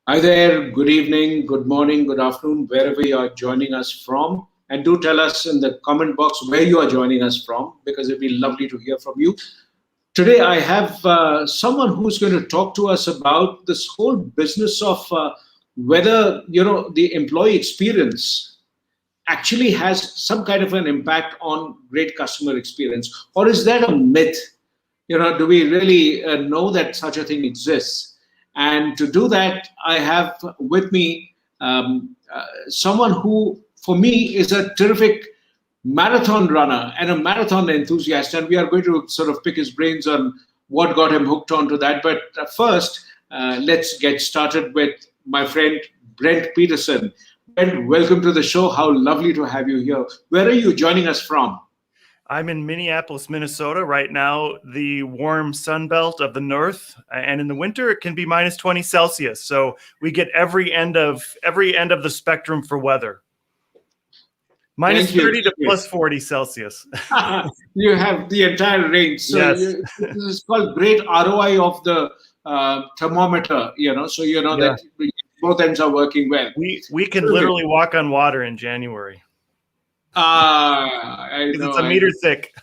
Hi there, good evening, good morning, good afternoon, wherever you are joining us from. And do tell us in the comment box where you are joining us from, because it'd be lovely to hear from you. Today, I have someone who's going to talk to us about this whole business of whether, the employee experience actually has some kind of an impact on great customer experience, or is that a myth? Do we really know that such a thing exists? And to do that, I have with me someone who, for me, is a terrific marathon runner and a marathon enthusiast. And we are going to sort of pick his brains on what got him hooked onto that. But first, let's get started with my friend Brent Peterson. Brent, welcome to the show. How lovely to have you here. Where are you joining us from? I'm in Minneapolis, Minnesota right now, the warm sun belt of the north, and in the winter it can be minus 20 Celsius. So we get every end of the spectrum for weather. Minus 30 to plus 40 Celsius. You have the entire range. So yes. This is called great ROI of the thermometer, so that both ends are working well. We can literally walk on water in January. I know. It's a meter thick.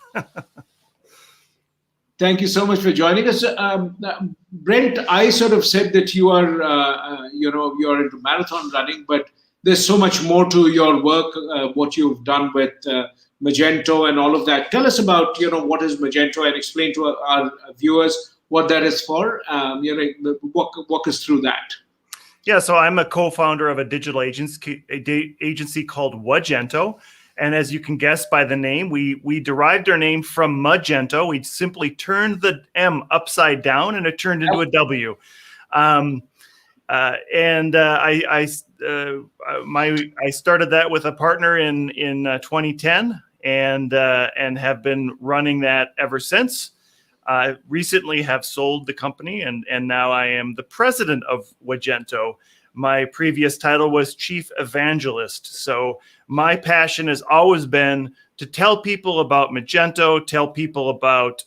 Thank you so much for joining us, Brent. I sort of said that you are, you're into marathon running, but there's so much more to your work. What you've done with Magento and all of that. Tell us about, what is Magento, and explain to our viewers what that is for. Walk us through that. Yeah, so I'm a co-founder of a digital agency called Wagento. And as you can guess by the name, we derived our name from Magento. We simply turned the M upside down, and it turned into a W. I started that with a partner in 2010, and have been running that ever since. Recently have sold the company, and now I am the president of Wagento. My previous title was Chief Evangelist. So my passion has always been to tell people about Magento, tell people about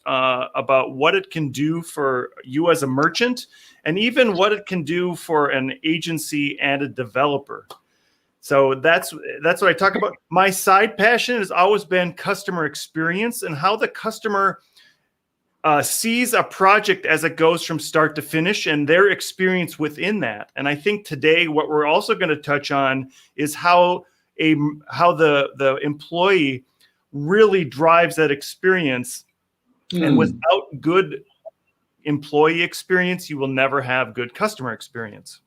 what it can do for you as a merchant, and even what it can do for an agency and a developer. So that's what I talk about. My side passion has always been customer experience and how the customer sees a project as it goes from start to finish and their experience within that. And I think today what we're also going to touch on is how the employee really drives that experience. And without good employee experience, you will never have good customer experience.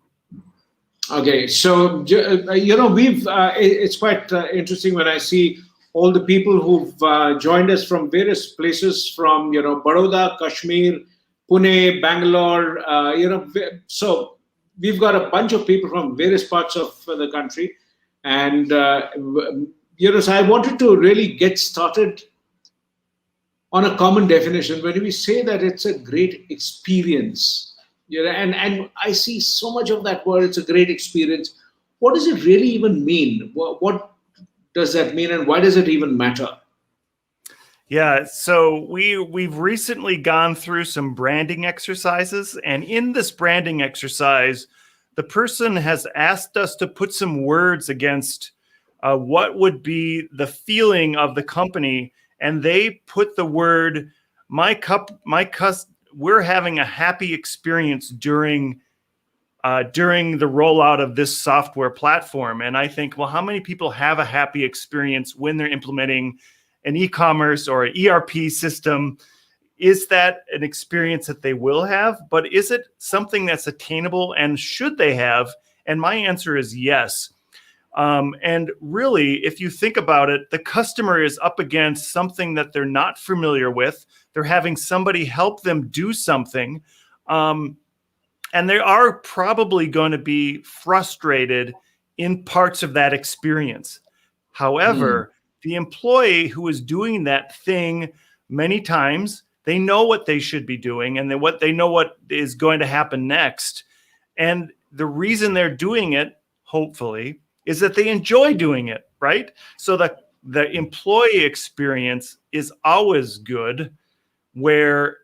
Okay, so we've it's quite interesting when I see all the people who've joined us from various places, from Baroda, Kashmir, Pune, Bangalore. So we've got a bunch of people from various parts of the country, and so I wanted to really get started on a common definition. When we say that it's a great experience, and I see so much of that word, it's a great experience. What does it really even mean? What does that mean, and why does it even matter? Yeah, so we've recently gone through some branding exercises, and in this branding exercise, the person has asked us to put some words against what would be the feeling of the company, and they put the word we're having a happy experience during the rollout of this software platform. And I think, well, how many people have a happy experience when they're implementing an e-commerce or an ERP system? Is that an experience that they will have? But is it something that's attainable, and should they have? And my answer is yes. And really, if you think about it, the customer is up against something that they're not familiar with. They're having somebody help them do something. And they are probably going to be frustrated in parts of that experience. However, the employee who is doing that thing many times, they know what they should be doing, and they know what is going to happen next. And the reason they're doing it, hopefully, is that they enjoy doing it, right? So the employee experience is always good, where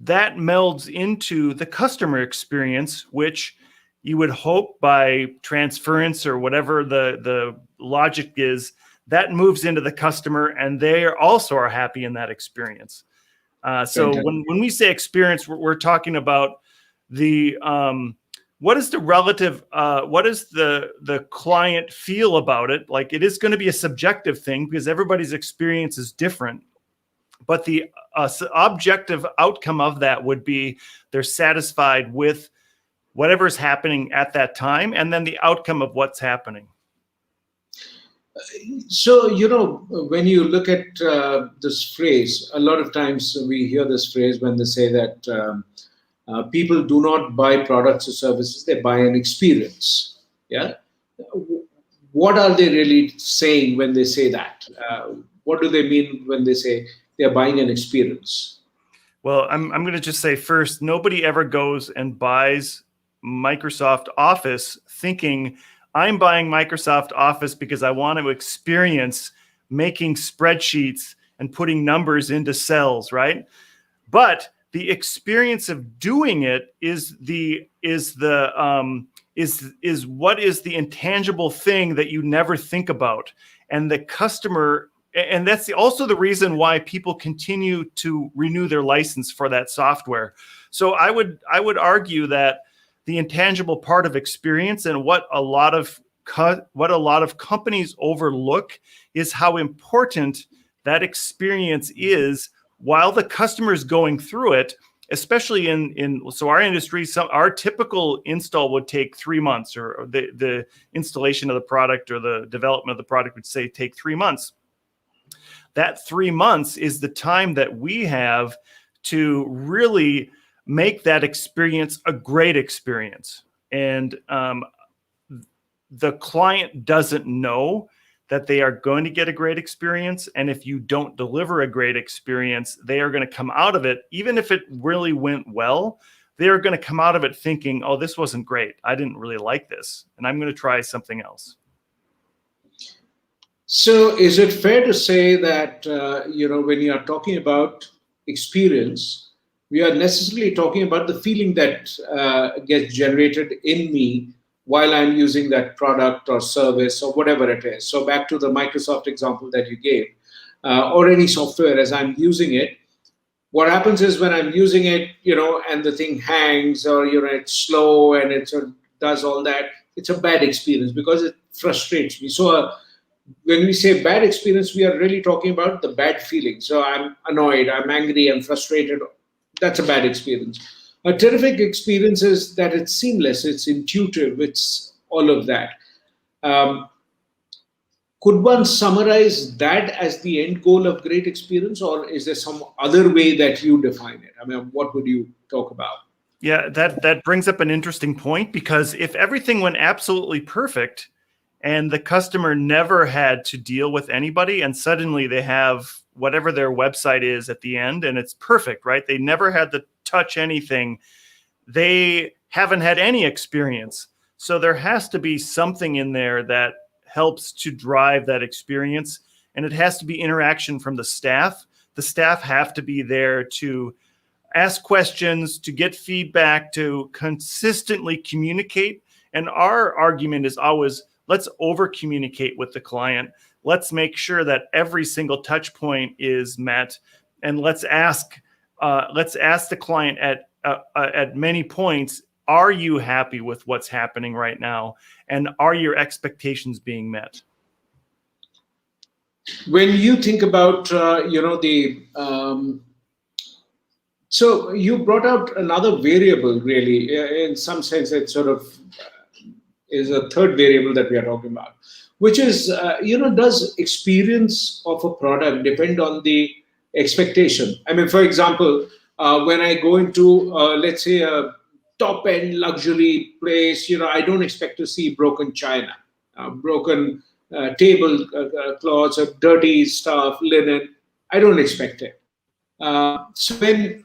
that melds into the customer experience, which you would hope by transference or whatever the logic is, that moves into the customer and they also are happy in that experience. So when we say experience, we're talking about the what is the relative, what does the client feel about it? Like, it is going to be a subjective thing because everybody's experience is different. But the objective outcome of that would be they're satisfied with whatever's happening at that time, and then the outcome of what's happening. So, when you look at this phrase, a lot of times we hear this phrase when they say that people do not buy products or services, they buy an experience. Yeah. What are they really saying when they say that? What do they mean when they say they're buying an experience? Well, I'm going to just say first, nobody ever goes and buys Microsoft Office thinking I'm buying Microsoft Office because I want to experience making spreadsheets and putting numbers into cells, right? But the experience of doing it is what is the intangible thing that you never think about, and the customer. And that's also the reason why people continue to renew their license for that software. So I would argue that the intangible part of experience and what a lot of companies overlook is how important that experience is while the customer is going through it. Especially so our industry, our typical install would take 3 months, or the installation of the product or the development of the product would say take 3 months. That 3 months is the time that we have to really make that experience a great experience. And the client doesn't know that they are going to get a great experience. And if you don't deliver a great experience, they are going to come out of it, even if it really went well, they are going to come out of it thinking, oh, this wasn't great. I didn't really like this, and I'm going to try something else. So is it fair to say that, when you are talking about experience, we are necessarily talking about the feeling that gets generated in me while I'm using that product or service or whatever it is? So back to the Microsoft example that you gave, or any software as I'm using it, what happens is when I'm using it, and the thing hangs, or, it's slow and it sort of does all that, it's a bad experience because it frustrates me. So when we say bad experience, we are really talking about the bad feeling. So I'm annoyed, I'm angry, I'm frustrated. That's a bad experience. A terrific experience is that it's seamless, it's intuitive, it's all of that. Could one summarize that as the end goal of great experience, or is there some other way that you define it? I mean, what would you talk about? Yeah, that brings up an interesting point, because if everything went absolutely perfect and the customer never had to deal with anybody, and suddenly they have whatever their website is at the end and it's perfect, right? They never had to touch anything. They haven't had any experience. So there has to be something in there that helps to drive that experience. And it has to be interaction from the staff. The staff have to be there to ask questions, to get feedback, to consistently communicate. And our argument is always, let's over communicate with the client. Let's make sure that every single touch point is met. And let's ask the client at many points, are you happy with what's happening right now? And are your expectations being met? When you think about, so you brought out another variable, really. In some sense, it sort of is a third variable that we are talking about, which is, does experience of a product depend on the expectation? I mean, for example, when I go into, let's say, a top-end luxury place, I don't expect to see broken china, broken table cloths, or dirty stuff, linen. I don't expect it. So when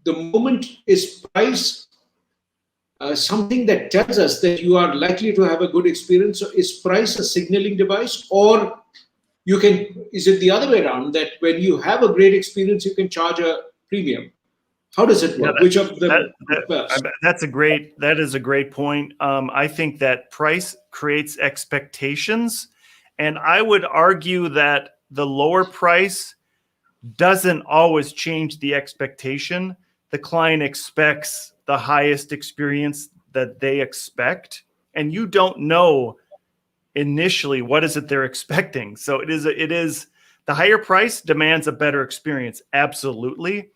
the moment is price, something that tells us that you are likely to have a good experience. So is price a signaling device, or is it the other way around, that when you have a great experience, you can charge a premium? How does it Yeah, work? Which of them best? that is a great point. I think that price creates expectations, and I would argue that the lower price doesn't always change the expectation. The client expects the highest experience that they expect, and you don't know initially what is it they're expecting. So it is the higher price demands a better experience, absolutely.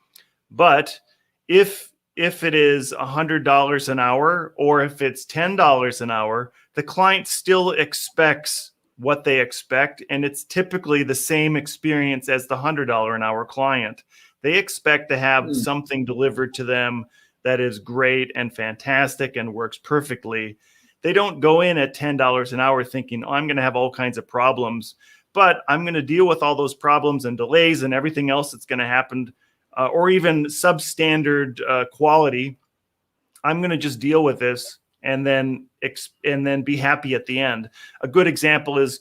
But if it is $100 an hour, or if it's $10 an hour, the client still expects what they expect, and it's typically the same experience as the $100 an hour client. They expect to have something delivered to them that is great and fantastic and works perfectly. They don't go in at $10 an hour thinking, oh, I'm going to have all kinds of problems, but I'm going to deal with all those problems and delays and everything else that's going to happen, or even substandard quality. I'm going to just deal with this and then be happy at the end. A good example is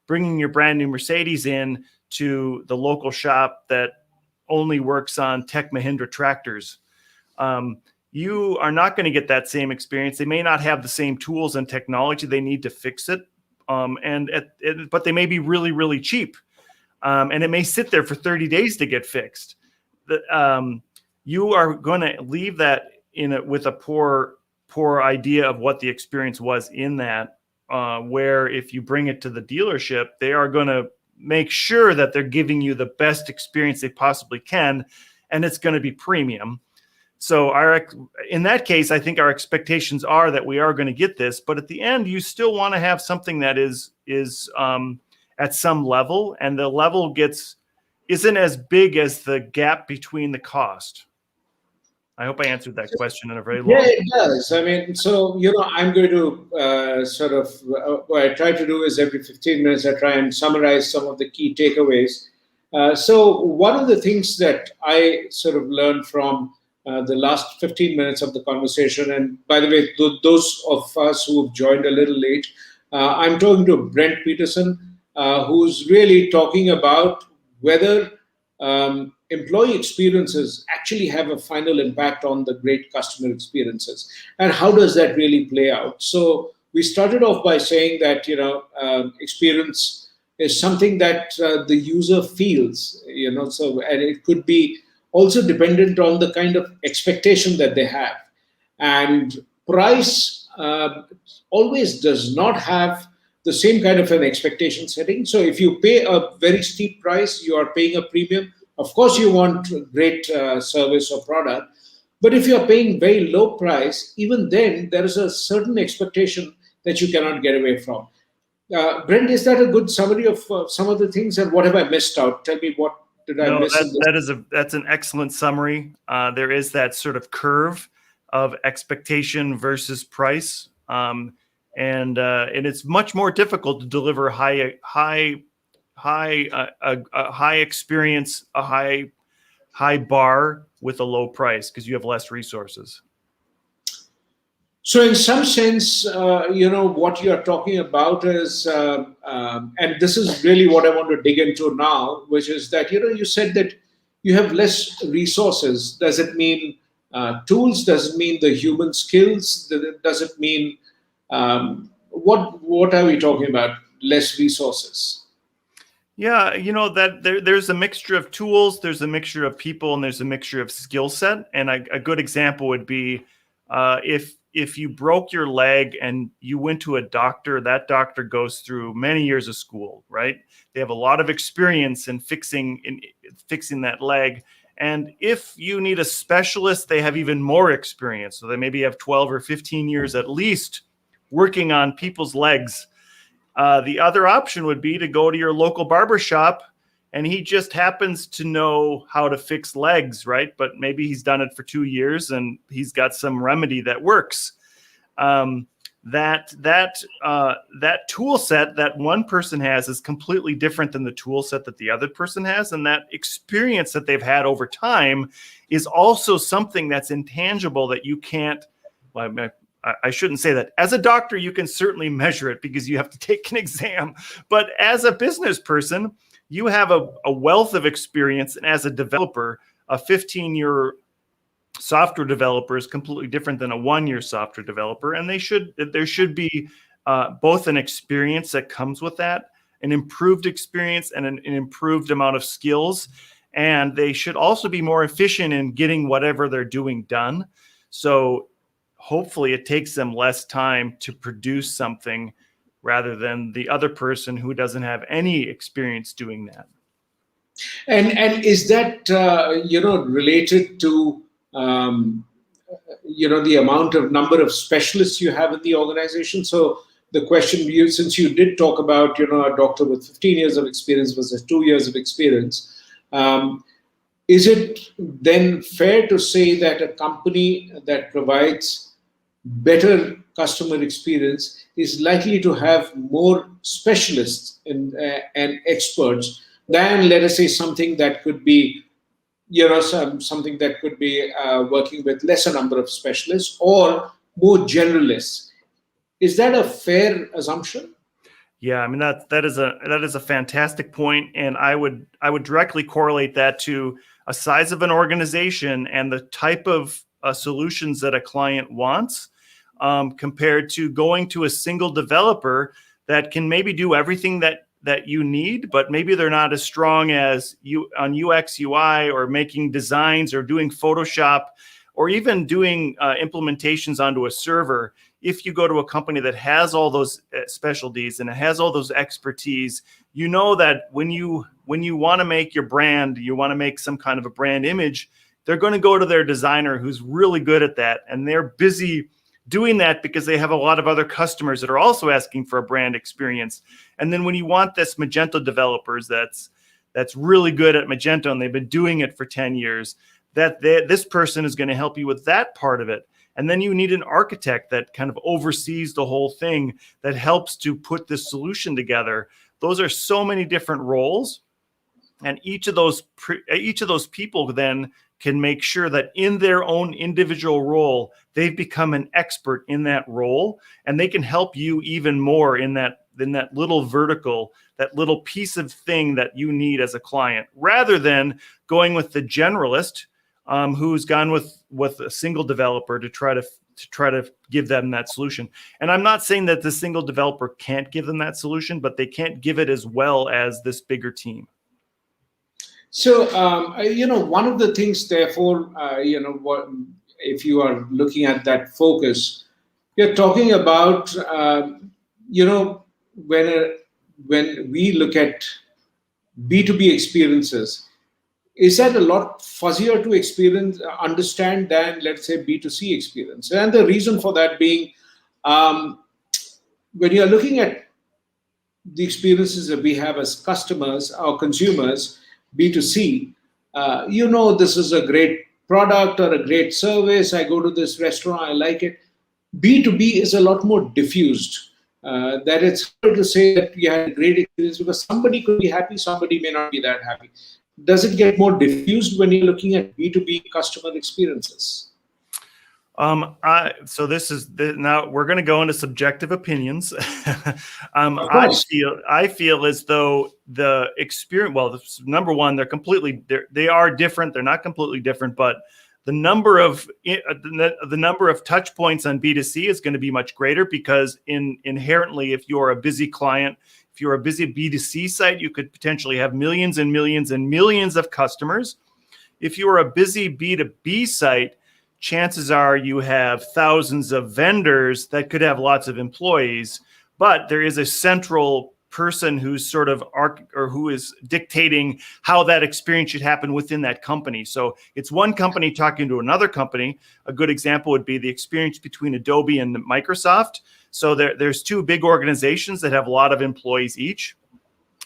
bringing your brand new Mercedes in to the local shop that only works on Tech Mahindra tractors. You are not going to get that same experience. They may not have the same tools and technology they need to fix it, but they may be really, really cheap, and it may sit there for 30 days to get fixed. You are going to leave that with a poor idea of what the experience was in that. Where if you bring it to the dealership, they are going to make sure that they're giving you the best experience they possibly can, and it's going to be premium. So in that case, I think our expectations are that we are going to get this, but at the end, you still want to have something that is at some level, and the level isn't as big as the gap between the cost. I hope I answered that question in a very long. Yeah, it does. I mean, so I'm going to what I try to do is every 15 minutes I try and summarize some of the key takeaways. So one of the things that I sort of learned from the last 15 minutes of the conversation, and by the way, those of us who have joined a little late, I'm talking to Brent Peterson, who's really talking about whether employee experiences actually have a final impact on the great customer experiences, and how does that really play out. So we started off by saying that experience is something that the user feels, so, and it could be also dependent on the kind of expectation that they have, and price always does not have the same kind of an expectation setting. So if you pay a very steep price, you are paying a premium. Of course, you want great service or product, but if you're paying very low price, even then there is a certain expectation that you cannot get away from. Brent, is that a good summary of some of the things, and what have I missed out? Tell me, what did I miss? That's an excellent summary. There is that sort of curve of expectation versus price, and it's much more difficult to deliver high experience, a high bar with a low price, because you have less resources. So in some sense, what you're talking about is, and this is really what I want to dig into now, which is that, you said that you have less resources. Does it mean tools? Does it mean the human skills? Does it mean, what are we talking about? Less resources? Yeah, that there's a mixture of tools, there's a mixture of people, and there's a mixture of skill set. And a good example would be if you broke your leg and you went to a doctor, that doctor goes through many years of school, right? They have a lot of experience in fixing that leg. And if you need a specialist, they have even more experience. So they maybe have 12 or 15 years at least working on people's legs. The other option would be to go to your local barber shop, and he just happens to know how to fix legs, right? But maybe he's done it for 2 years and he's got some remedy that works. That tool set that one person has is completely different than the tool set that the other person has. And that experience that they've had over time is also something that's intangible that you can't, I shouldn't say that. As a doctor, you can certainly measure it because you have to take an exam. But as a business person, you have a wealth of experience. And as a developer, a 15-year software developer is completely different than a one-year software developer, and there should be both an experience that comes with that, an improved experience, and an improved amount of skills. And they should also be more efficient in getting whatever they're doing done. So hopefully it takes them less time to produce something rather than the other person who doesn't have any experience doing that. And is that related to the number of specialists you have in the organization? So the question, since you did talk about a doctor with 15 years of experience versus 2 years of experience, is it then fair to say that a company that provides better customer experience is likely to have more specialists and experts than, let us say, something that could be, something that could be working with lesser number of specialists or more generalists? Is that a fair assumption? Yeah, I mean that is a fantastic point, and I would directly correlate that to a size of an organization and the type of solutions that a client wants, compared to going to a single developer that can maybe do everything that you need, but maybe they're not as strong as you on UX, UI, or making designs or doing Photoshop, or even doing implementations onto a server. If you go to a company that has all those specialties and it has all those expertise, you know that when you want to make your brand, you want to make some kind of a brand image, they're going to go to their designer who's really good at that. And they're busy doing that because they have a lot of other customers that are also asking for a brand experience. And then when you want this Magento developers that's really good at Magento and they've been doing it for 10 years, this person is going to help you with that part of it. And then you need an architect that kind of oversees the whole thing, that helps to put this solution together. Those are so many different roles. And each of those people then can make sure that in their own individual role, they've become an expert in that role, and they can help you even more in that little vertical, that little piece of thing that you need as a client, rather than going with the generalist who's gone with a single developer to try to give them that solution. And I'm not saying that the single developer can't give them that solution, but they can't give it as well as this bigger team. So, one of the things, therefore, if you are looking at that focus, you're talking about, when we look at B2B experiences, is that a lot fuzzier to understand than, let's say, B2C experience? And the reason for that being, when you're looking at the experiences that we have as customers or consumers, B2C, this is a great product or a great service. I go to this restaurant, I like it. B2B is a lot more diffused. That it's hard to say that you had a great experience because somebody could be happy, somebody may not be that happy. Does it get more diffused when you're looking at B2B customer experiences? So now we're going to go into subjective opinions. I feel as though the experience, well, number one, they are different. They're not completely different, but the number of touch points on B2C is going to be much greater because inherently, if you're a busy client, if you're a busy B2C site, you could potentially have millions and millions and millions of customers. If you're a busy B2B site, chances are you have thousands of vendors that could have lots of employees, but there is a central person who's sort of who is dictating how that experience should happen within that company. So it's one company talking to another company. A good example would be the experience between Adobe and Microsoft. So there's two big organizations that have a lot of employees each,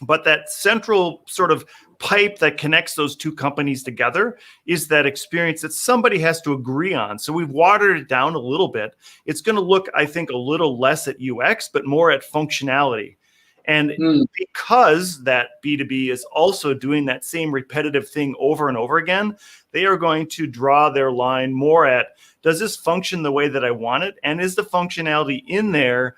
but that central sort of pipe that connects those two companies together is that experience that somebody has to agree on. So we've watered it down a little bit. It's going to look, I think, a little less at UX, but more at functionality. And because that B2B is also doing that same repetitive thing over and over again, they are going to draw their line more at, does this function the way that I want it? And is the functionality in there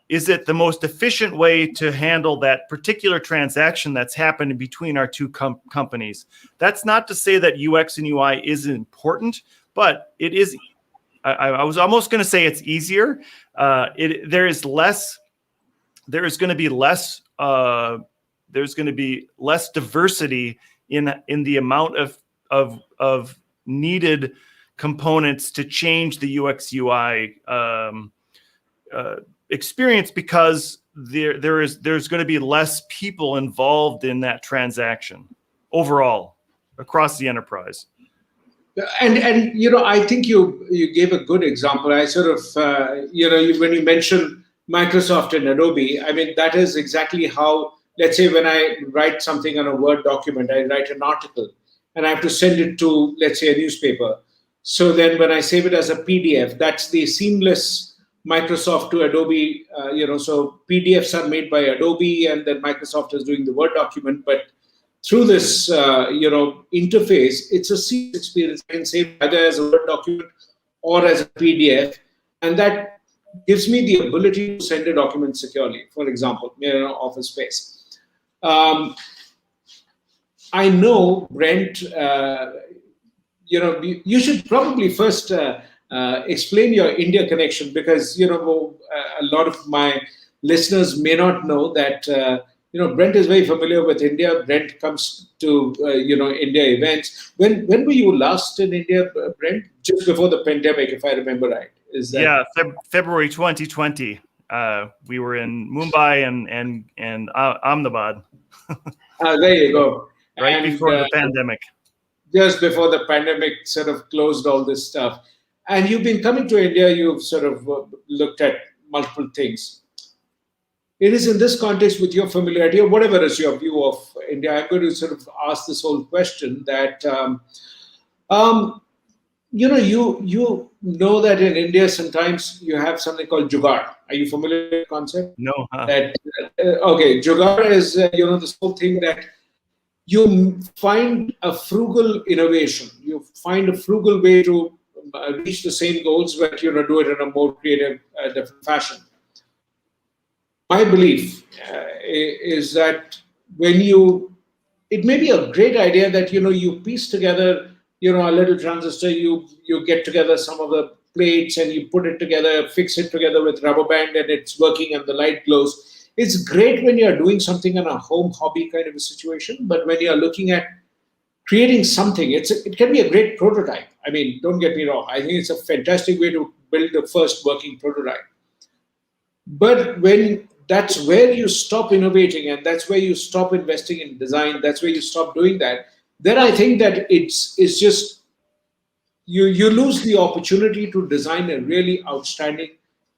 is it the most efficient way to handle that particular transaction that's happened between our two companies? That's not to say that UX and UI isn't important, but it is. I was almost going to say it's easier. There is going to be less. There's going to be less diversity in the amount of needed components to change the UX UI experience, because there's going to be less people involved in that transaction overall across the enterprise. And I think you gave a good example. I sort of when you mentioned Microsoft and Adobe, I mean, that is exactly how, let's say, when I write something on a Word document, I write an article and I have to send it to, let's say, a newspaper. So then when I save it as a PDF, that's the seamless Microsoft to Adobe. So PDFs are made by Adobe, and then Microsoft is doing the Word document. But through this, interface, it's a seamless experience. I can save either as a Word document or as a PDF, and that gives me the ability to send a document securely, for example, Office Space. I know, Brent, you should probably first explain your India connection, because, a lot of my listeners may not know that, Brent is very familiar with India. Brent comes to, India events. When were you last in India, Brent? Just before the pandemic, if I remember right. Is that? Yeah, February 2020. We were in Mumbai and Ahmedabad. There you go. Right before the pandemic. Just before the pandemic sort of closed all this stuff. And you've been coming to India, you've sort of looked at multiple things. It is in this context, with your familiarity or whatever is your view of India, I'm going to sort of ask this whole question that, you know that in India sometimes you have something called jugaad. Are you familiar with the concept? No. Okay, jugaad is, this whole thing that you find a frugal innovation. You find a frugal way to reach the same goals, but do it in a more creative, different fashion. My belief is that it may be a great idea that you piece together a little transistor. You get together some of the plates and you put it together, fix it together with rubber band, and it's working and the light glows. It's great when you're doing something in a home hobby kind of a situation, but when you're looking at creating something, it can be a great prototype. I mean, don't get me wrong. I think it's a fantastic way to build the first working prototype. But when that's where you stop innovating, and that's where you stop investing in design, that's where you stop doing that, then I think that it's just, you lose the opportunity to design a really outstanding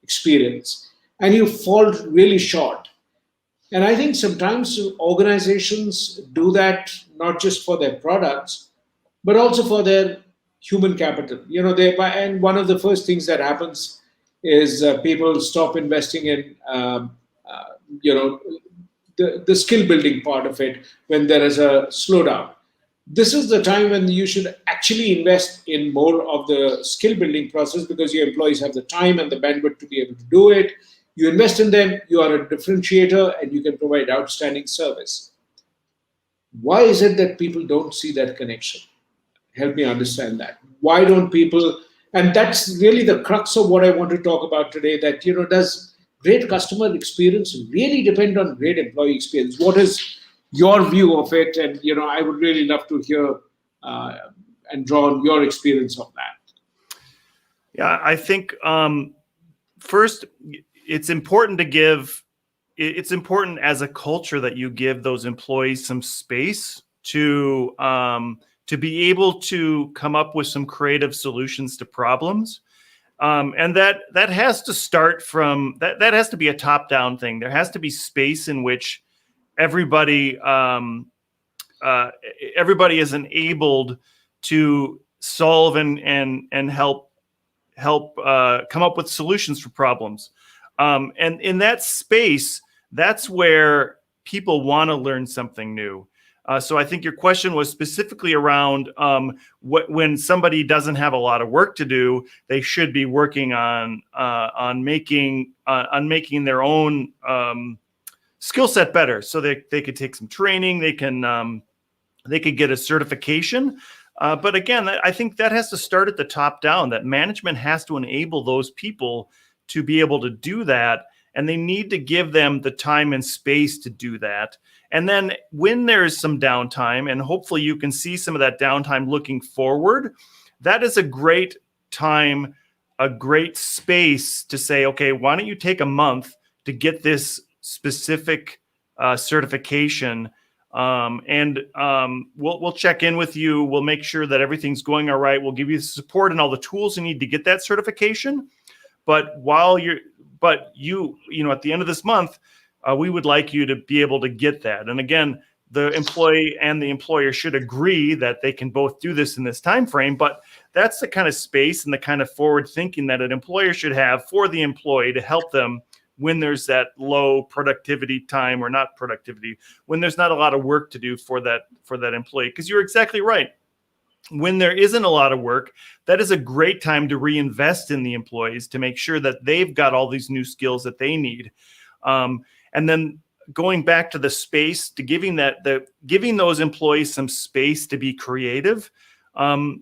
experience, and you fall really short. And I think sometimes organizations do that not just for their products, but also for their human capital. And one of the first things that happens is people stop investing in, the skill building part of it when there is a slowdown. This is the time when you should actually invest in more of the skill building process, because your employees have the time and the bandwidth to be able to do it. You invest in them, you are a differentiator, and you can provide outstanding service. Why is it that people don't see that connection? Help me understand that. Why don't people, and that's really the crux of what I want to talk about today, that, does great customer experience really depend on great employee experience? What is your view of it? And, I would really love to hear and draw on your experience of that. Yeah, I think first, it's important as a culture that you give those employees some space to be able to come up with some creative solutions to problems. And that has to start from, that has to be a top-down thing. There has to be space in which everybody is enabled to solve and help come up with solutions for problems. And in that space, that's where people want to learn something new. So I think your question was specifically around when somebody doesn't have a lot of work to do, they should be working on making their own skill set better, so they could take some training, they could get a certification. But again, I think that has to start at the top down, that management has to enable those people to be able to do that. And they need to give them the time and space to do that. And then when there's some downtime, and hopefully you can see some of that downtime looking forward, that is a great time, a great space to say, okay, why don't you take a month to get this specific certification? We'll check in with you. We'll make sure that everything's going all right. We'll give you the support and all the tools you need to get that certification. But you at the end of this month, we would like you to be able to get that. And again, the employee and the employer should agree that they can both do this in this time frame. But that's the kind of space and the kind of forward thinking that an employer should have for the employee to help them when there's that low productivity time, or not productivity, when there's not a lot of work to do for that employee. Because you're exactly right. When there isn't a lot of work, that is a great time to reinvest in the employees to make sure that they've got all these new skills that they need. And then going back to the space, to giving those employees some space to be creative.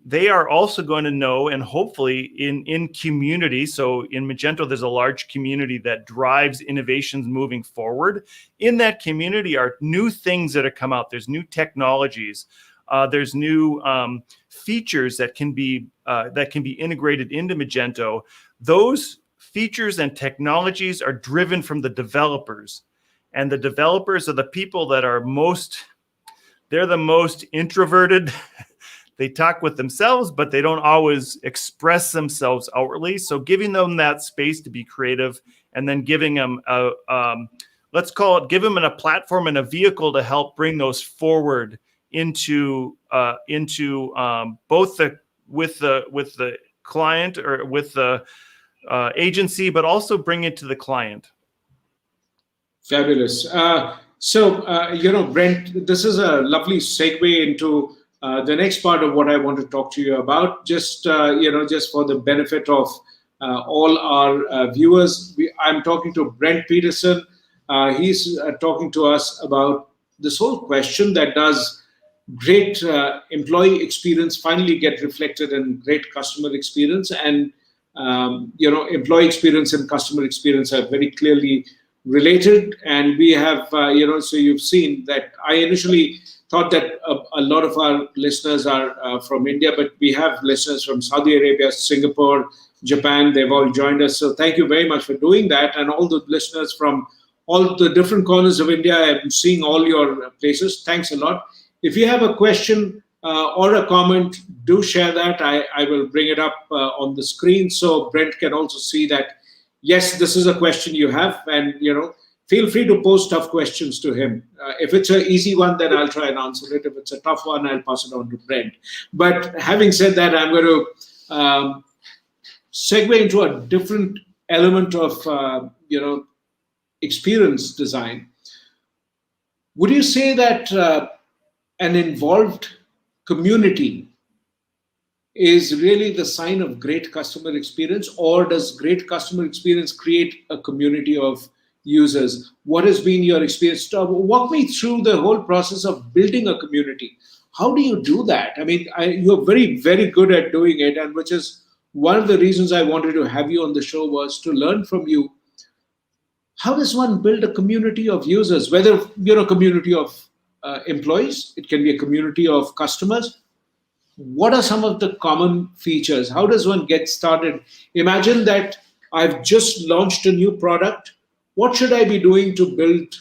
They are also going to know, and hopefully in community. So in Magento, there's a large community that drives innovations moving forward. In that community are new things that have come out. There's new technologies. There's new features that can be integrated into Magento. Those features and technologies are driven from the developers, and the developers are the people that are they're the most introverted. They talk with themselves, but they don't always express themselves outwardly. So giving them that space to be creative, and then giving them give them a platform and a vehicle to help bring those forward into both with the client, or with the agency, but also bring it to the client. Fabulous. Brent, this is a lovely segue into the next part of what I want to talk to you about. Just for the benefit of all our viewers, I'm talking to Brent Peterson. He's talking to us about this whole question that does great employee experience finally get reflected in great customer experience. And employee experience and customer experience are very clearly related. And we have so you've seen that I initially thought that a lot of our listeners are from India, but we have listeners from Saudi Arabia, Singapore, Japan. They've all joined us. So thank you very much for doing that. And all the listeners from all the different corners of India, I'm seeing all your places. Thanks a lot. If you have a question or a comment, do share that. I will bring it up on the screen so Brent can also see that, yes, this is a question you have. And, feel free to post tough questions to him. If it's an easy one, then I'll try and answer it. If it's a tough one, I'll pass it on to Brent. But having said that, I'm going to segue into a different element of, experience design. Would you say that an involved community is really the sign of great customer experience, or does great customer experience create a community of users? What has been your experience? Walk me through the whole process of building a community. How do you do that? I mean, you're very, very good at doing it, and which is one of the reasons I wanted to have you on the show, was to learn from you. How does one build a community of users, whether you're a community of employees, it can be a community of customers? What are some of the common features? How does one get started? Imagine that I've just launched a new product. What should I be doing to build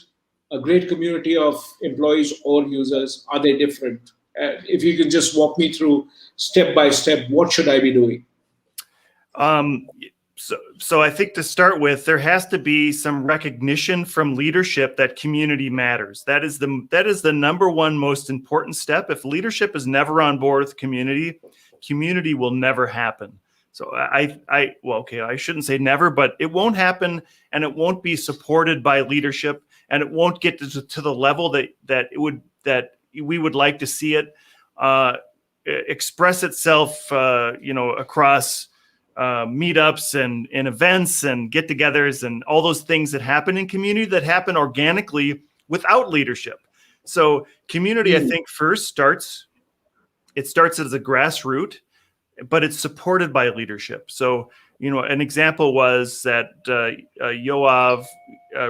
a great community of employees or users? Are they different? If you can just walk me through step by step, what should I be doing? So I think to start with, there has to be some recognition from leadership that community matters. That is the number one most important step. If leadership is never on board with community will never happen. So I shouldn't say never, but it won't happen, and it won't be supported by leadership, and it won't get to the level that we would like to see it express itself, across meetups and events and get-togethers and all those things that happen in community that happen organically without leadership. So community, I think, first starts as a grassroots, but it's supported by leadership. So, an example was that Yoav,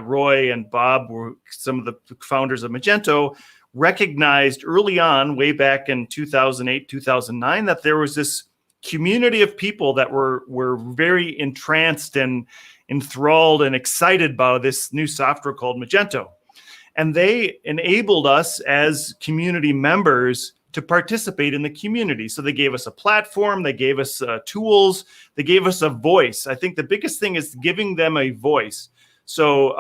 Roy, and Bob were some of the founders of Magento, recognized early on, way back in 2008, 2009, that there was this community of people that were very entranced and enthralled and excited about this new software called Magento. And they enabled us as community members to participate in the community. So they gave us a platform, they gave us tools, they gave us a voice. I think the biggest thing is giving them a voice. So,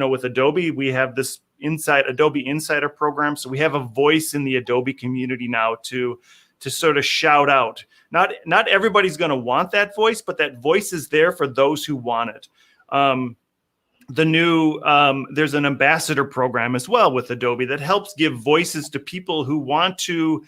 with Adobe, we have this Adobe Insider program. So we have a voice in the Adobe community now to sort of shout out. Not everybody's going to want that voice, but that voice is there for those who want it. There's an ambassador program as well with Adobe that helps give voices to people who want to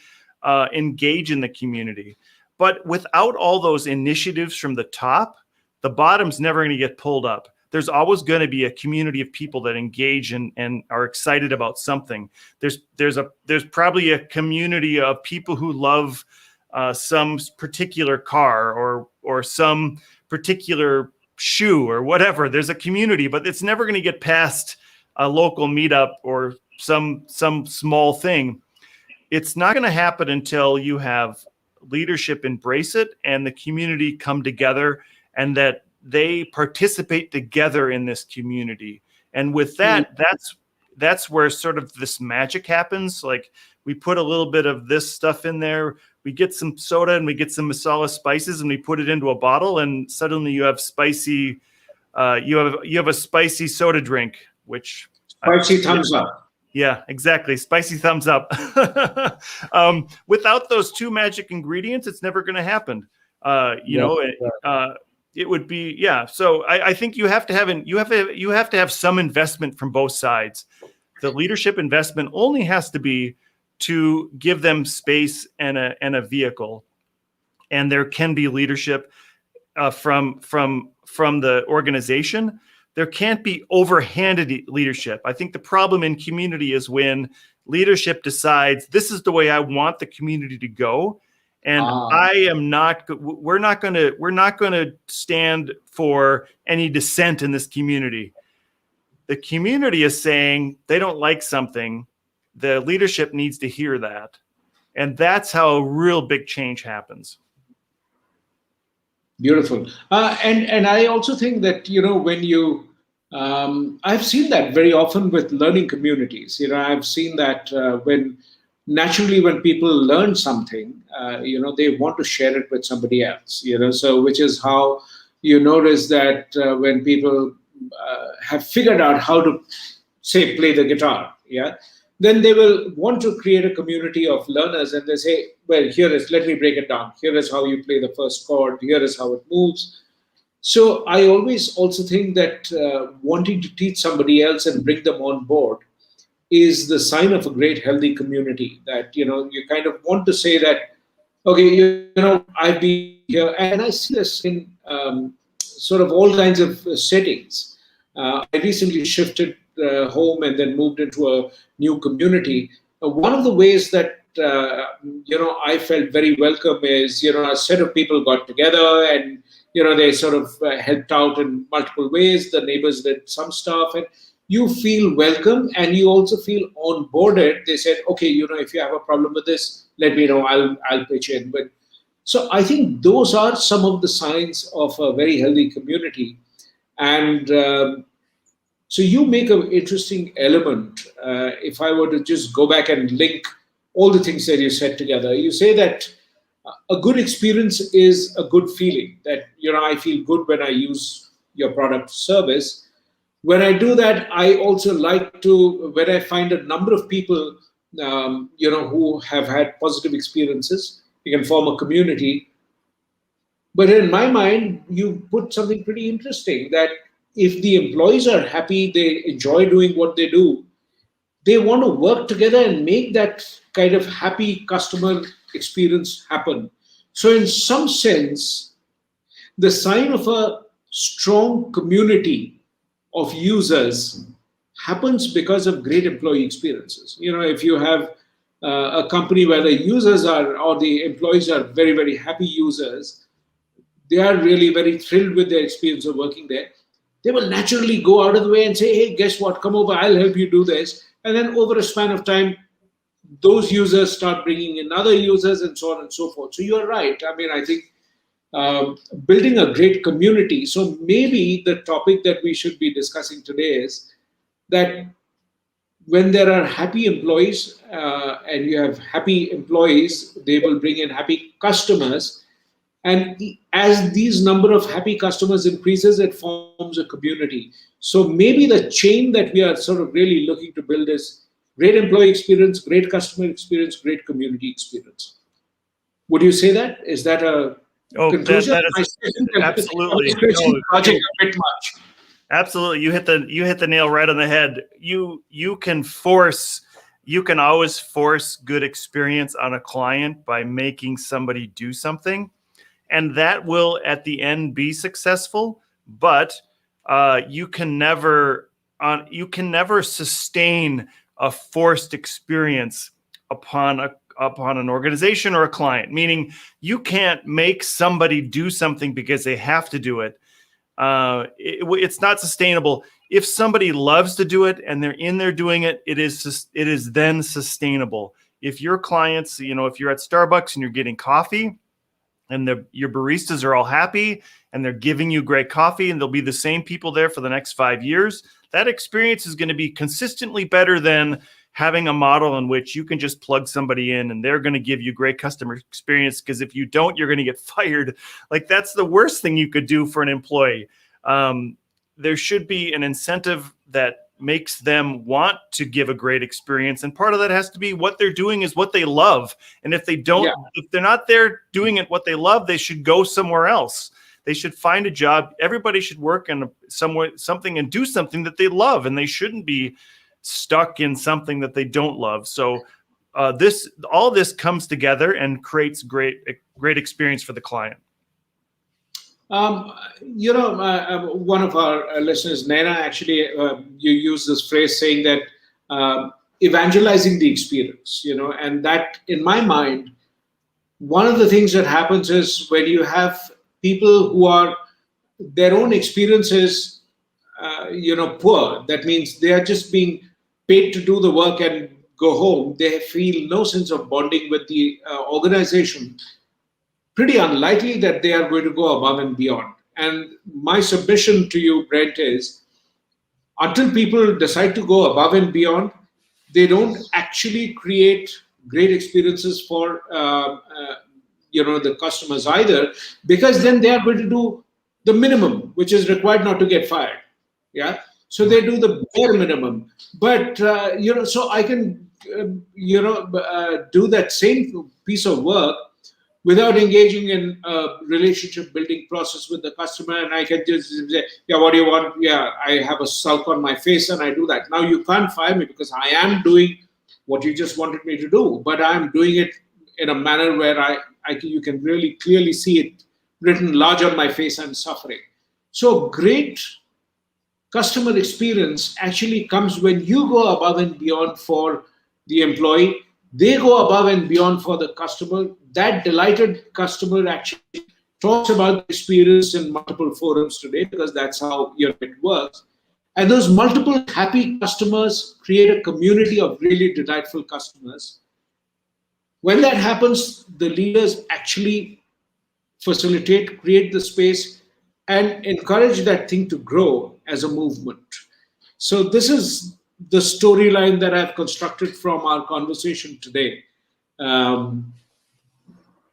engage in the community. But without all those initiatives from the top, the bottom's never going to get pulled up. There's always going to be a community of people that engage and are excited about something. There's probably a community of people who love some particular car or some particular shoe or whatever. There's a community, but it's never going to get past a local meetup or some small thing. It's not going to happen until you have leadership embrace it and the community come together and that they participate together in this community. And with that, that's where sort of this magic happens. Like we put a little bit of this stuff in there, we get some soda and we get some masala spices and we put it into a bottle and suddenly you have spicy, you have a spicy soda drink, which spicy thumbs up. Yeah, exactly. Spicy thumbs up. Without those two magic ingredients, it's never going to happen. It would be, yeah. So I think you have to have some investment from both sides. The leadership investment only has to be to give them space and a vehicle, and there can be leadership from the organization. There can't be overhanded leadership. I think the problem in community is when leadership decides this is the way I want the community to go. And we're not going to stand for any dissent in this community. The community is saying they don't like something. The leadership needs to hear that. And that's how a real big change happens. Beautiful. And I also think that, when you, I've seen that very often with learning communities. I've seen that when people learn something, they want to share it with somebody else, so which is how you notice that when people have figured out how to, say, play the guitar, then they will want to create a community of learners and they say, well, let me break it down. Here is how you play the first chord. Here is how it moves. So I always also think that wanting to teach somebody else and bring them on board is the sign of a great healthy community, that you kind of want to say that, okay, I've been here, and I see this in sort of all kinds of settings. I recently shifted home and then moved into a new community. One of the ways that I felt very welcome is a set of people got together and they sort of helped out in multiple ways. The neighbors did some stuff, and you feel welcome and you also feel onboarded. They said, okay, if you have a problem with this, let me know. I'll pitch in. But so I think those are some of the signs of a very healthy community. And so you make an interesting element. If I were to just go back and link all the things that you said together, you say that a good experience is a good feeling, that, I feel good when I use your product or service. When I do that, I also like to, when I find a number of people, who have had positive experiences, you can form a community. But in my mind, you put something pretty interesting, that if the employees are happy, they enjoy doing what they do, they want to work together and make that kind of happy customer experience happen. So in some sense, the sign of a strong community of users happens because of great employee experiences. If you have a company where the users are, or the employees are very, very happy users, they are really very thrilled with their experience of working there, they will naturally go out of the way and say, hey, guess what, come over, I'll help you do this. And then over a span of time, those users start bringing in other users and so on and so forth. So you're right. I mean, I think building a great community. So maybe the topic that we should be discussing today is that when there are happy employees and you have happy employees, they will bring in happy customers. And as these number of happy customers increases, it forms a community. So maybe the chain that we are sort of really looking to build is great employee experience, great customer experience, great community experience. Would you say that? Is that a conclusion? That is absolutely. Project a bit much. Absolutely, you hit the nail right on the head. You can always force good experience on a client by making somebody do something, and that will at the end be successful. But you can never sustain a forced experience upon an organization or a client. Meaning, you can't make somebody do something because they have to do it. It's not sustainable. If somebody loves to do it and they're in there doing it, it is then sustainable. If your clients, if you're at Starbucks and you're getting coffee and your baristas are all happy and they're giving you great coffee and there'll be the same people there for the next 5 years, that experience is going to be consistently better than having a model in which you can just plug somebody in and they're going to give you great customer experience, because if you don't, you're going to get fired. Like, that's the worst thing you could do for an employee. There should be an incentive that makes them want to give a great experience. And part of that has to be what they're doing is what they love. And if they don't, if they're not there doing it what they love, they should go somewhere else. They should find a job. Everybody should work in something and do something that they love. And they shouldn't be stuck in something that they don't love. So all this comes together and creates great experience for the client. One of our listeners, Naina, actually, you use this phrase saying that evangelizing the experience, and that, in my mind, one of the things that happens is when you have people who are, their own experiences, poor, that means they are just being paid to do the work and go home. They feel no sense of bonding with the organization. Pretty unlikely that they are going to go above and beyond. And my submission to you, Brent, is until people decide to go above and beyond, they don't actually create great experiences for the customers either, because then they are going to do the minimum, which is required not to get fired. Yeah. So they do the bare minimum. But so I can do that same piece of work without engaging in a relationship building process with the customer. And I can just say, yeah, what do you want? Yeah, I have a sulk on my face and I do that. Now you can't fire me because I am doing what you just wanted me to do, but I'm doing it in a manner where you can really clearly see it written large on my face. I'm suffering. So great customer experience actually comes when you go above and beyond for the employee. They go above and beyond for the customer. That delighted customer actually talks about the experience in multiple forums today, because that's how it works. And those multiple happy customers create a community of really delightful customers. When that happens, the leaders actually facilitate, create the space, and encourage that thing to grow as a movement. So this is the storyline that I've constructed from our conversation today.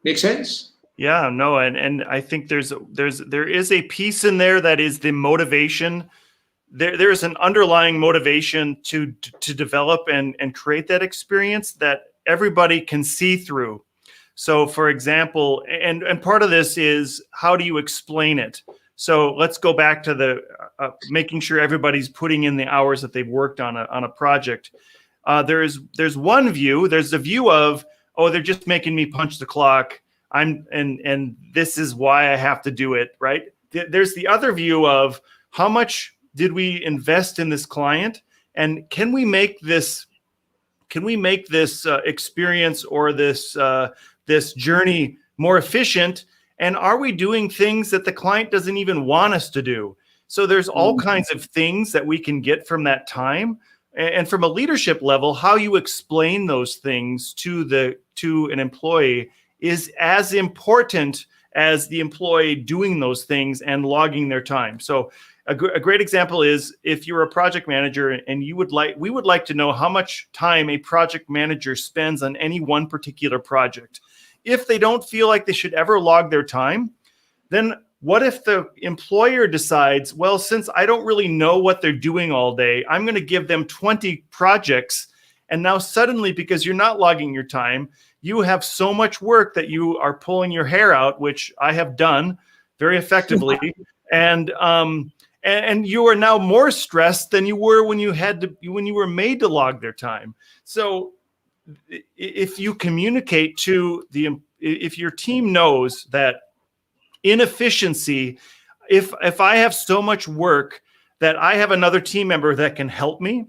Make sense? Yeah, no, and I think there is a piece in there that is the motivation. There is an underlying motivation to develop and create that experience that everybody can see through. So, for example, and part of this is, how do you explain it? So let's go back to the making sure everybody's putting in the hours that they've worked on a project. there's one view. There's the view of, oh, they're just making me punch the clock. And this is why I have to do it, right? There's the other view of how much did we invest in this client, and can we make this experience or this journey more efficient? And are we doing things that the client doesn't even want us to do? So there's all kinds of things that we can get from that time. And from a leadership level, how you explain those things to an employee is as important as the employee doing those things and logging their time. So a great example is if you're a project manager and we would like to know how much time a project manager spends on any one particular project. If they don't feel like they should ever log their time, then what if the employer decides, well, since I don't really know what they're doing all day, I'm going to give them 20 projects. And now suddenly, because you're not logging your time, you have so much work that you are pulling your hair out, which I have done very effectively. And you are now more stressed than you were when you were made to log their time. So if you communicate if your team knows that inefficiency, if I have so much work that I have another team member that can help me,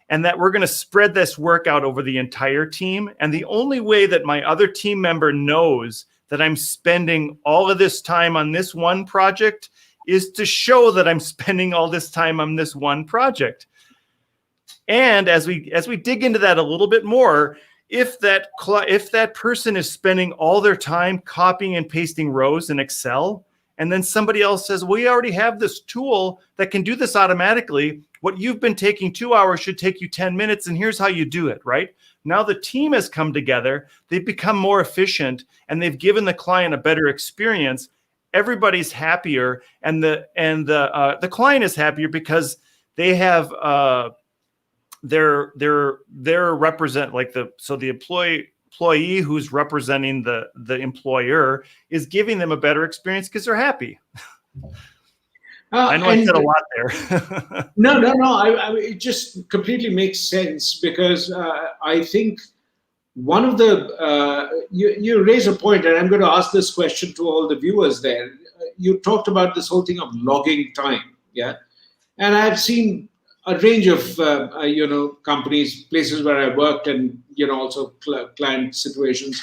and that we're going to spread this work out over the entire team. And the only way that my other team member knows that I'm spending all of this time on this one project is to show that I'm spending all this time on this one project. And as we dig into that a little bit more, if that person is spending all their time copying and pasting rows in Excel, and then somebody else says, we already have this tool that can do this automatically. What you've been taking 2 hours should take you 10 minutes, and here's how you do it, right? Now the team has come together, they've become more efficient, and they've given the client a better experience. Everybody's happier, and the client is happier because they have their represent, like the employee who's representing the employer is giving them a better experience because they're happy. I know I said a lot there. No. It just completely makes sense because I think one of the you raise a point, and I'm going to ask this question to all the viewers there. You talked about this whole thing of logging time, yeah, and I've seen a range of companies, places where I worked, and also client situations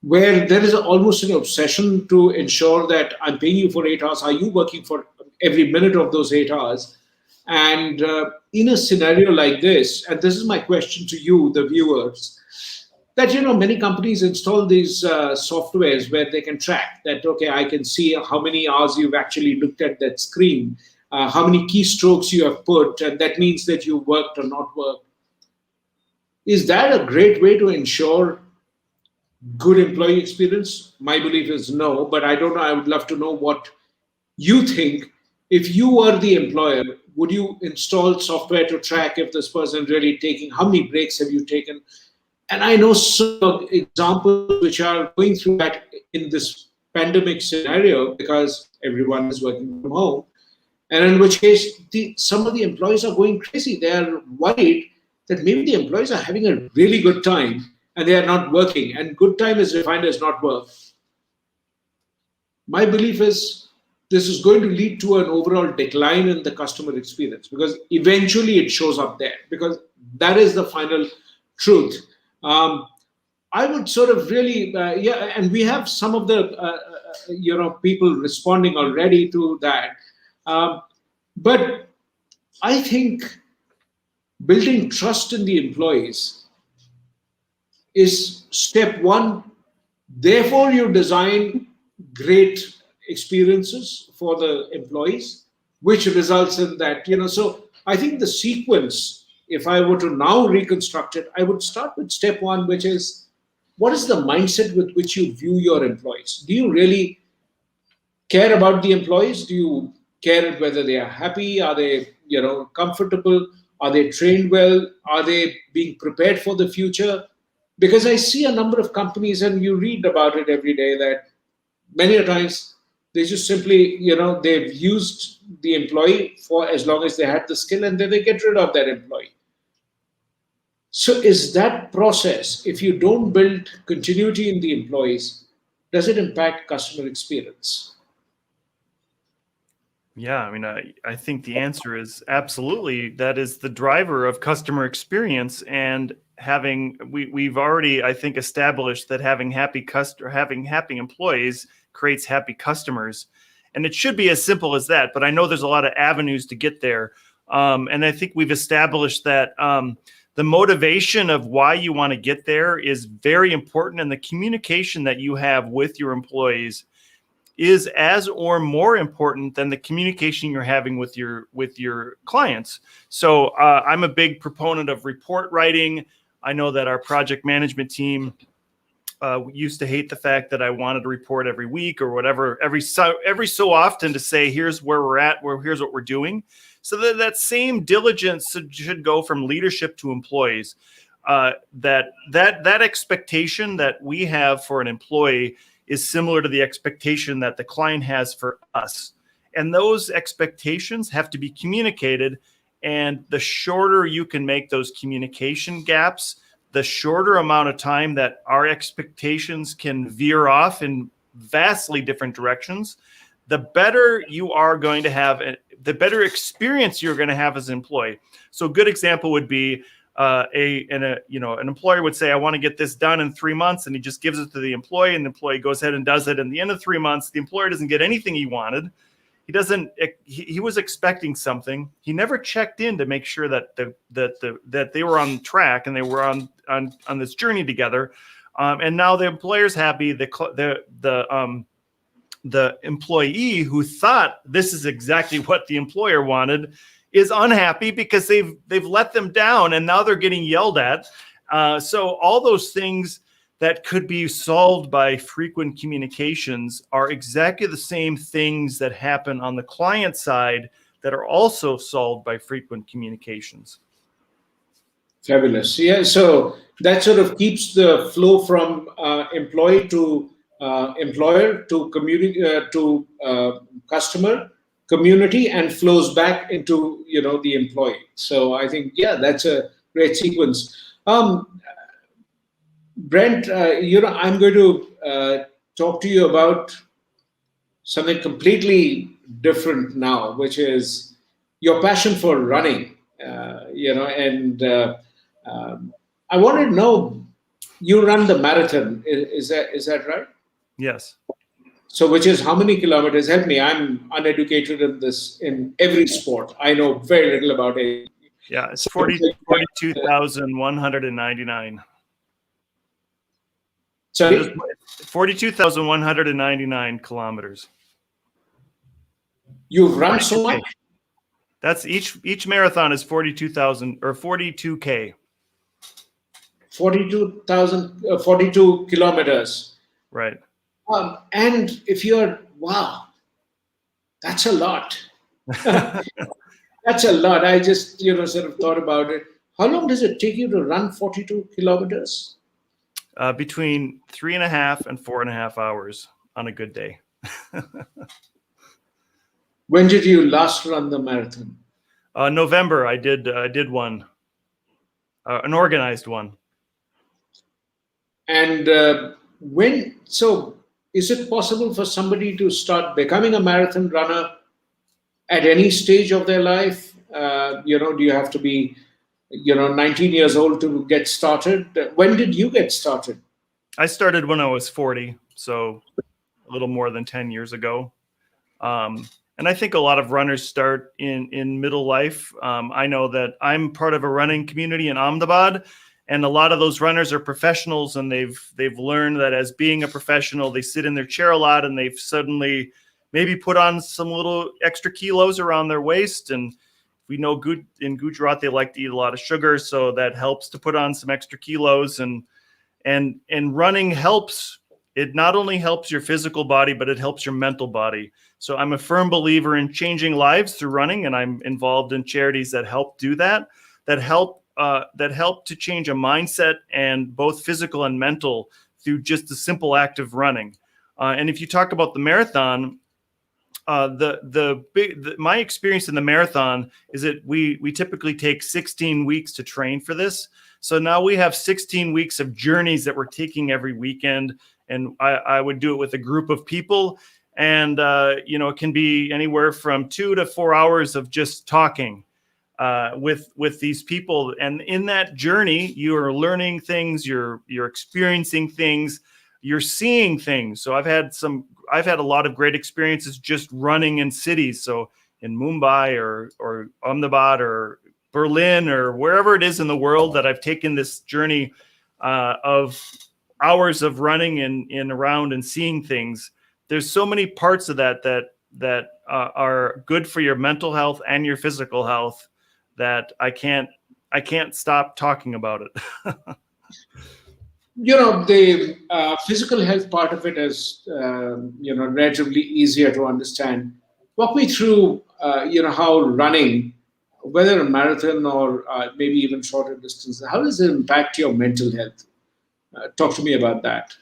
where there is almost an obsession to ensure that I'm paying you for 8 hours. Are you working for every minute of those 8 hours? And in a scenario like this, and this is my question to you, the viewers, that many companies install these softwares where they can track that. Okay, I can see how many hours you've actually looked at that screen, how many keystrokes you have put, and that means that you worked or not worked. Is that a great way to ensure good employee experience? My belief is no, but I don't know. I would love to know what you think. If you were the employer, would you install software to track if this person really taking, how many breaks have you taken? And I know some examples which are going through that in this pandemic scenario because everyone is working from home. And in which case, some of the employees are going crazy. They are worried that maybe the employees are having a really good time and they are not working. And good time is defined as not work. My belief is this is going to lead to an overall decline in the customer experience because eventually it shows up there because that is the final truth. I would sort of really, and we have some of the, people responding already to that. But I think building trust in the employees is step one. Therefore, you design great experiences for the employees, which results in that, so I think the sequence, if I were to now reconstruct it, I would start with step one, which is what is the mindset with which you view your employees? Do you really care about the employees? Do you care whether they are happy? Are they, comfortable? Are they trained well? Are they being prepared for the future? Because I see a number of companies, and you read about it every day, that many a times they just simply, they've used the employee for as long as they had the skill, and then they get rid of that employee. So is that process, if you don't build continuity in the employees, does it impact customer experience? Yeah, I mean, I think the answer is absolutely. That is the driver of customer experience, and we've already, I think, established that having happy employees creates happy customers, and it should be as simple as that. But I know there's a lot of avenues to get there, and I think we've established that the motivation of why you want to get there is very important, and the communication that you have with your employees is as or more important than the communication you're having with your clients. So I'm a big proponent of report writing. I know that our project management team used to hate the fact that I wanted to report every week or whatever, every so often to say, here's where we're at, here's what we're doing. So that same diligence should go from leadership to employees. That expectation that we have for an employee is similar to the expectation that the client has for us. And those expectations have to be communicated. And the shorter you can make those communication gaps, the shorter amount of time that our expectations can veer off in vastly different directions, the better you are going to have, the better experience you're going to have as an employee. So a good example would be an employer would say, I want to get this done in 3 months, and he just gives it to the employee, and the employee goes ahead and does it. And at the end of 3 months, the employer doesn't get anything he wanted. He was expecting something. He never checked in to make sure that that they were on track and they were on this journey together. And now the employer's happy. The employee who thought this is exactly what the employer wanted is unhappy because they've let them down, and now they're getting yelled at. So all those things that could be solved by frequent communications are exactly the same things that happen on the client side that are also solved by frequent communications. Fabulous. Yeah. So that sort of keeps the flow from employee to employer to community to customer, community, and flows back into the employee. So I think that's a great sequence. Brent, I'm going to talk to you about something completely different now, which is your passion for running. I wanted to know, you run the marathon. Is that right? Yes. So, which is how many kilometers? Help me. I'm uneducated in every sport. I know very little about it. Yeah, it's 42,199. Sorry? 42,199 kilometers. You've run so much? That's each marathon is 42,000 or 42K. 42 kilometers. Right. And if wow, that's a lot. That's a lot. I just, sort of thought about it. How long does it take you to run 42 kilometers? Between 3.5 and 4.5 hours on a good day. When did you last run the marathon? November. I did one, an organized one. And so is it possible for somebody to start becoming a marathon runner at any stage of their life? Do you have to be 19 years old to get started? When did you get started? I started when I was 40, so a little more than 10 years ago. And I think a lot of runners start in middle life. I know that I'm part of a running community in Ahmedabad, and a lot of those runners are professionals, and they've learned that as being a professional, they sit in their chair a lot, and they've suddenly maybe put on some little extra kilos around their waist. And we know in Gujarat, they like to eat a lot of sugar, so that helps to put on some extra kilos. And running helps. It not only helps your physical body, but it helps your mental body. So I'm a firm believer in changing lives through running, and I'm involved in charities that help do that help to change a mindset, and both physical and mental, through just the simple act of running. And if you talk about the marathon, my experience in the marathon is that we typically take 16 weeks to train for this. So now we have 16 weeks of journeys that we're taking every weekend, and I would do it with a group of people, and it can be anywhere from 2 to 4 hours of just talking with these people. And in that journey, you are learning things, you're experiencing things, you're seeing things. So I've had a lot of great experiences just running in cities. So in Mumbai or Ahmedabad or Berlin or wherever it is in the world that I've taken this journey of hours of running in around and seeing things. There's so many parts of that are good for your mental health and your physical health that I can't stop talking about it. The physical health part of it is, relatively easier to understand. Walk me through, how running, whether a marathon or maybe even shorter distance, how does it impact your mental health? Talk to me about that.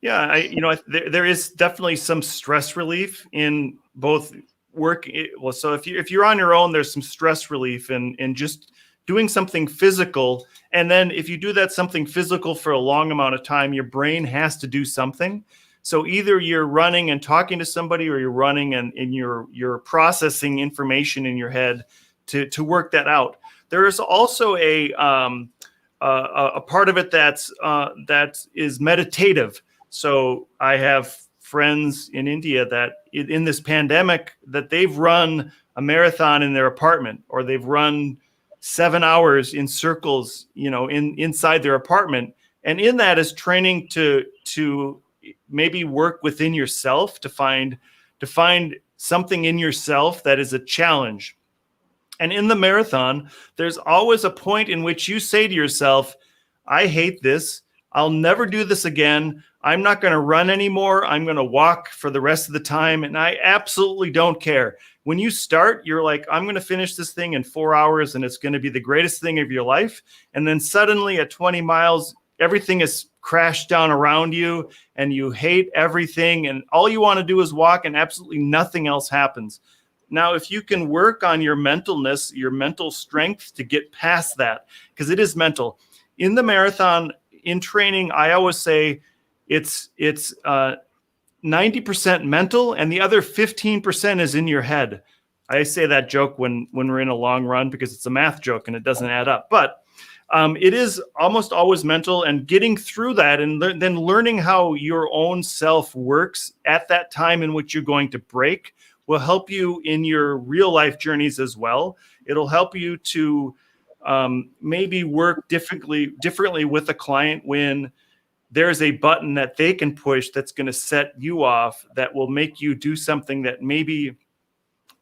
Yeah, there is definitely some stress relief in both work. Well, so if you're on your own, there's some stress relief in just doing something physical. And then if you do that something physical for a long amount of time, your brain has to do something. So either you're running and talking to somebody, or you're running and you're processing information in your head to work that out. There is also a part of it that is meditative. So I have friends in India that in this pandemic that they've run a marathon in their apartment, or they've run 7 hours in circles, inside their apartment. And in that is training to maybe work within yourself to find something in yourself that is a challenge. And in the marathon, there's always a point in which you say to yourself, I hate this. I'll never do this again. I'm not going to run anymore. I'm going to walk for the rest of the time. And I absolutely don't care. When you start, you're like, I'm going to finish this thing in 4 hours and it's going to be the greatest thing of your life. And then suddenly at 20 miles, everything is crashed down around you and you hate everything. And all you want to do is walk and absolutely nothing else happens. Now, if you can work on your mentalness, your mental strength to get past that, because it is mental. In the marathon, in training, I always say it's 90% mental and the other 15% is in your head. I say that joke when we're in a long run because it's a math joke and it doesn't add up. But it is almost always mental, and getting through that and then learning how your own self works at that time in which you're going to break will help you in your real life journeys as well. It'll help you to maybe work differently with a client when there's a button that they can push that's going to set you off, that will make you do something that maybe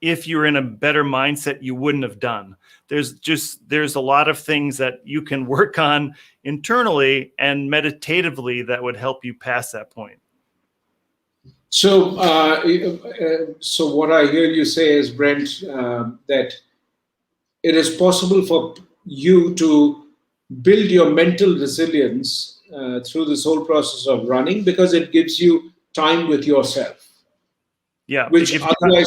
if you're in a better mindset, you wouldn't have done. There's a lot of things that you can work on internally and meditatively that would help you pass that point. So what I hear you say is, Brent, that it is possible for you to build your mental resilience through this whole process of running, because it gives you time with yourself. Yeah. Which otherwise,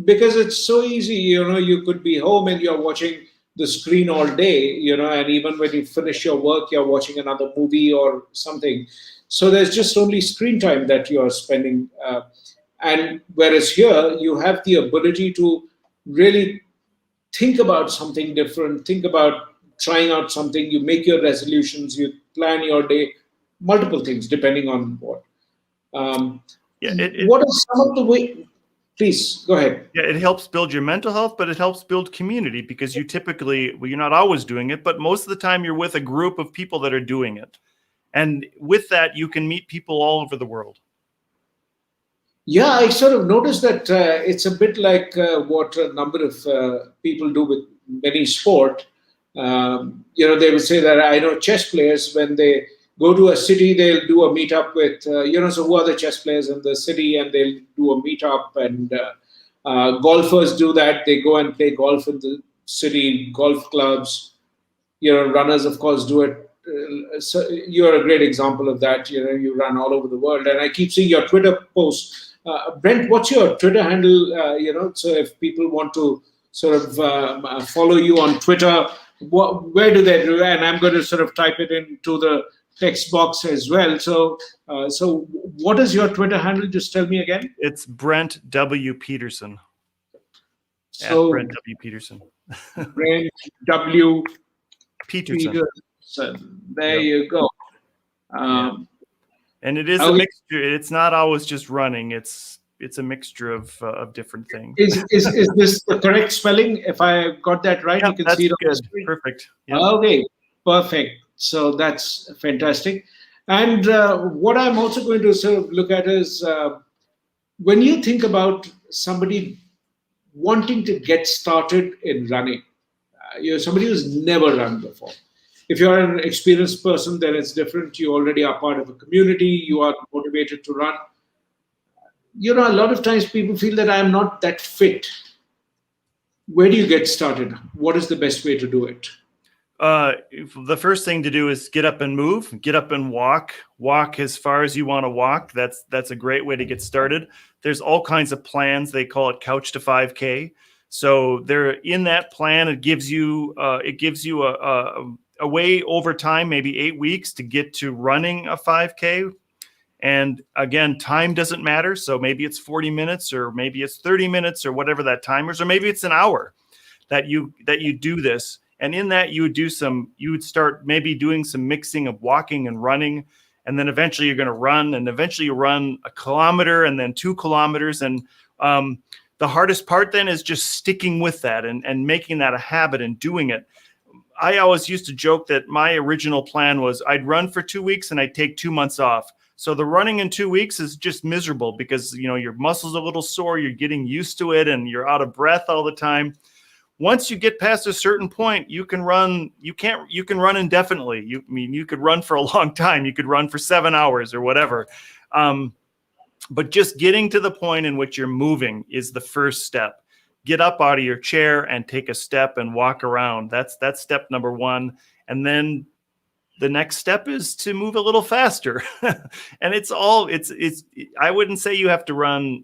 because it's so easy, you could be home and you're watching the screen all day, and even when you finish your work, you're watching another movie or something. So there's just only screen time that you're spending. And whereas here, you have the ability to really think about something different, think about trying out something, you make your resolutions, you plan your day, multiple things depending on what. What are some of the ways? Please go ahead. Yeah, it helps build your mental health, but it helps build community, because you're not always doing it, but most of the time you're with a group of people that are doing it. And with that, you can meet people all over the world. Yeah, I sort of noticed that it's a bit like what a number of people do with many sport. They will say that I know chess players, when they go to a city, they'll do a meetup with, so who are the chess players in the city, and they'll do a meetup. And golfers do that. They go and play golf in the city, golf clubs. Runners, of course, do it. So you're a great example of that. You run all over the world. And I keep seeing your Twitter posts Brent, what's your Twitter handle? So if people want to sort of follow you on Twitter, where do they do? And I'm going to sort of type it into the text box as well. So, what is your Twitter handle? Just tell me again. It's Brent W. Peterson. So Brent W. Peterson. Brent W. Peterson. There you go. And it is a mixture. It's not always just running. It's a mixture of different things. Is this the correct spelling? If I got that right, yeah, you can see it on the screen. Perfect. Yeah. Okay, perfect. So that's fantastic. And what I'm also going to sort of look at is when you think about somebody wanting to get started in running, you're somebody who's never run before. If you're an experienced person, then it's different. You already are part of a community. You are motivated to run. A lot of times people feel that I'm not that fit. Where do you get started? What is the best way to do it? The first thing to do is get up and move, get up and walk as far as you want to walk. That's a great way to get started. There's all kinds of plans. They call it Couch to 5K. So there in that plan, it gives you a way over time, maybe 8 weeks to get to running a 5K. And again, time doesn't matter. So maybe it's 40 minutes or maybe it's 30 minutes or whatever that time is, or maybe it's an hour that you do this. And in that you would start maybe doing some mixing of walking and running. And then eventually you're going to run, and eventually you run 1 kilometer and then 2 kilometers. And the hardest part then is just sticking with that and making that a habit and doing it. I always used to joke that my original plan was I'd run for 2 weeks and I'd take 2 months off. So the running in 2 weeks is just miserable because, your muscles are a little sore, you're getting used to it, and you're out of breath all the time. Once you get past a certain point, you can run indefinitely. You could run for a long time. You could run for 7 hours or whatever. But just getting to the point in which you're moving is the first step. Get up out of your chair and take a step and walk around. That's step number 1. And then the next step is to move a little faster. And I wouldn't say you have to run,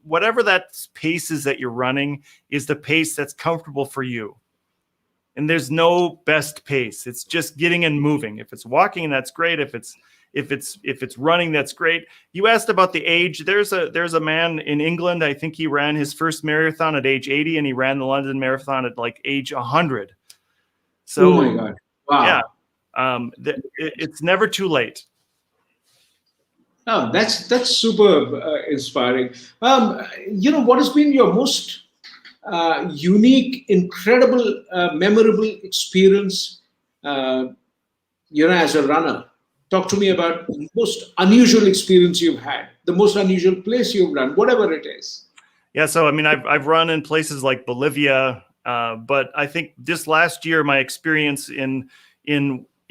whatever that pace is that you're running is the pace that's comfortable for you. And there's no best pace. It's just getting and moving. If it's walking, that's great. If it's running, that's great. You asked about the age. There's a man in England. I think he ran his first marathon at age 80, and he ran the London Marathon at like age 100. So, oh my God. Wow. Yeah, it's never too late. Oh, that's super inspiring. What has been your most unique, incredible, memorable experience, as a runner? Talk to me about the most unusual experience you've had, the most unusual place you've run, whatever it is. Yeah, so I've run in places like Bolivia, but I think this last year my experience in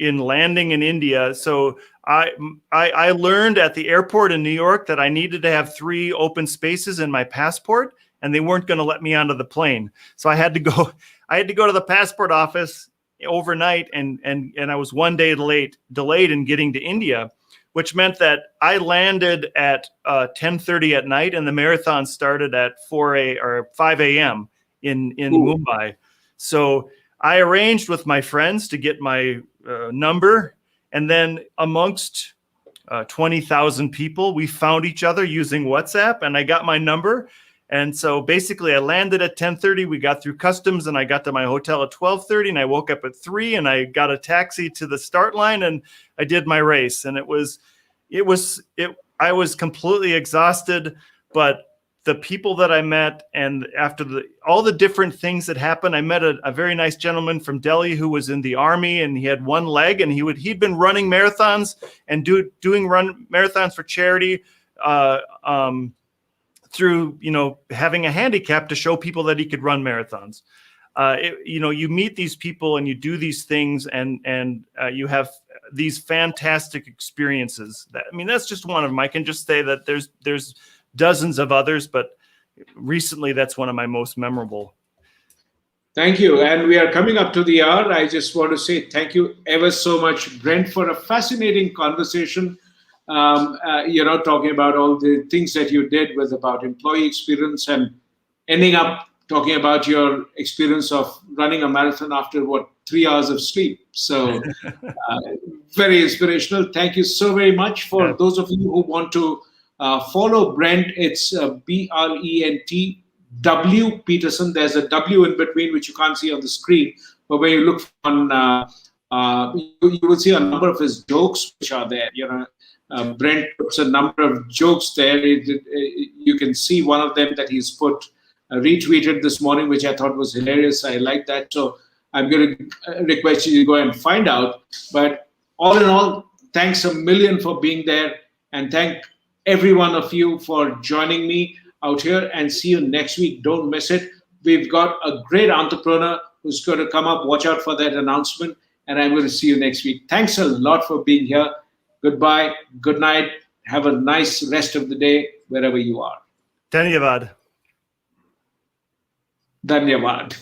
landing in India. So I learned at the airport in New York that I needed to have 3 open spaces in my passport, and they weren't going to let me onto the plane. So I had to go to the passport office overnight, and I was 1 day delayed in getting to India, which meant that I landed at 10:30 at night, and the marathon started at 5 a.m. in Mumbai. So I arranged with my friends to get my number, and then amongst 20,000 people, we found each other using WhatsApp, and I got my number. And so basically I landed at 10:30, we got through customs, and I got to my hotel at 12:30, and I woke up at 3, and I got a taxi to the start line, and I did my race. And I was completely exhausted, but the people that I met, and after all the different things that happened, I met a very nice gentleman from Delhi who was in the army, and he had 1 leg, and he'd been running marathons and doing marathons for charity, through, having a handicap to show people that he could run marathons. You meet these people and you do these things, and you have these fantastic experiences. That's just one of them. I can just say that there's dozens of others, but recently that's one of my most memorable. Thank you. And we are coming up to the hour. I just want to say thank you ever so much, Brent, for a fascinating conversation. talking about all the things that you did with about employee experience and ending up talking about your experience of running a marathon after 3 hours of sleep. So very inspirational. Thank you so very much. For those of you who want to follow Brent, it's BRENT W Peterson. There's a W in between, which you can't see on the screen. But when you look on, you will see a number of his jokes which are there. Brent puts a number of jokes there. You can see one of them that he's retweeted this morning, which I thought was hilarious. I like that. So I'm going to request you to go and find out. But all in all, thanks a million for being there. And thank every one of you for joining me out here, and see you next week. Don't miss it. We've got a great entrepreneur who's going to come up. Watch out for that announcement. And I'm going to see you next week. Thanks a lot for being here. Goodbye. Good night. Have a nice rest of the day wherever you are. Dhanyavad. Dhanyavad.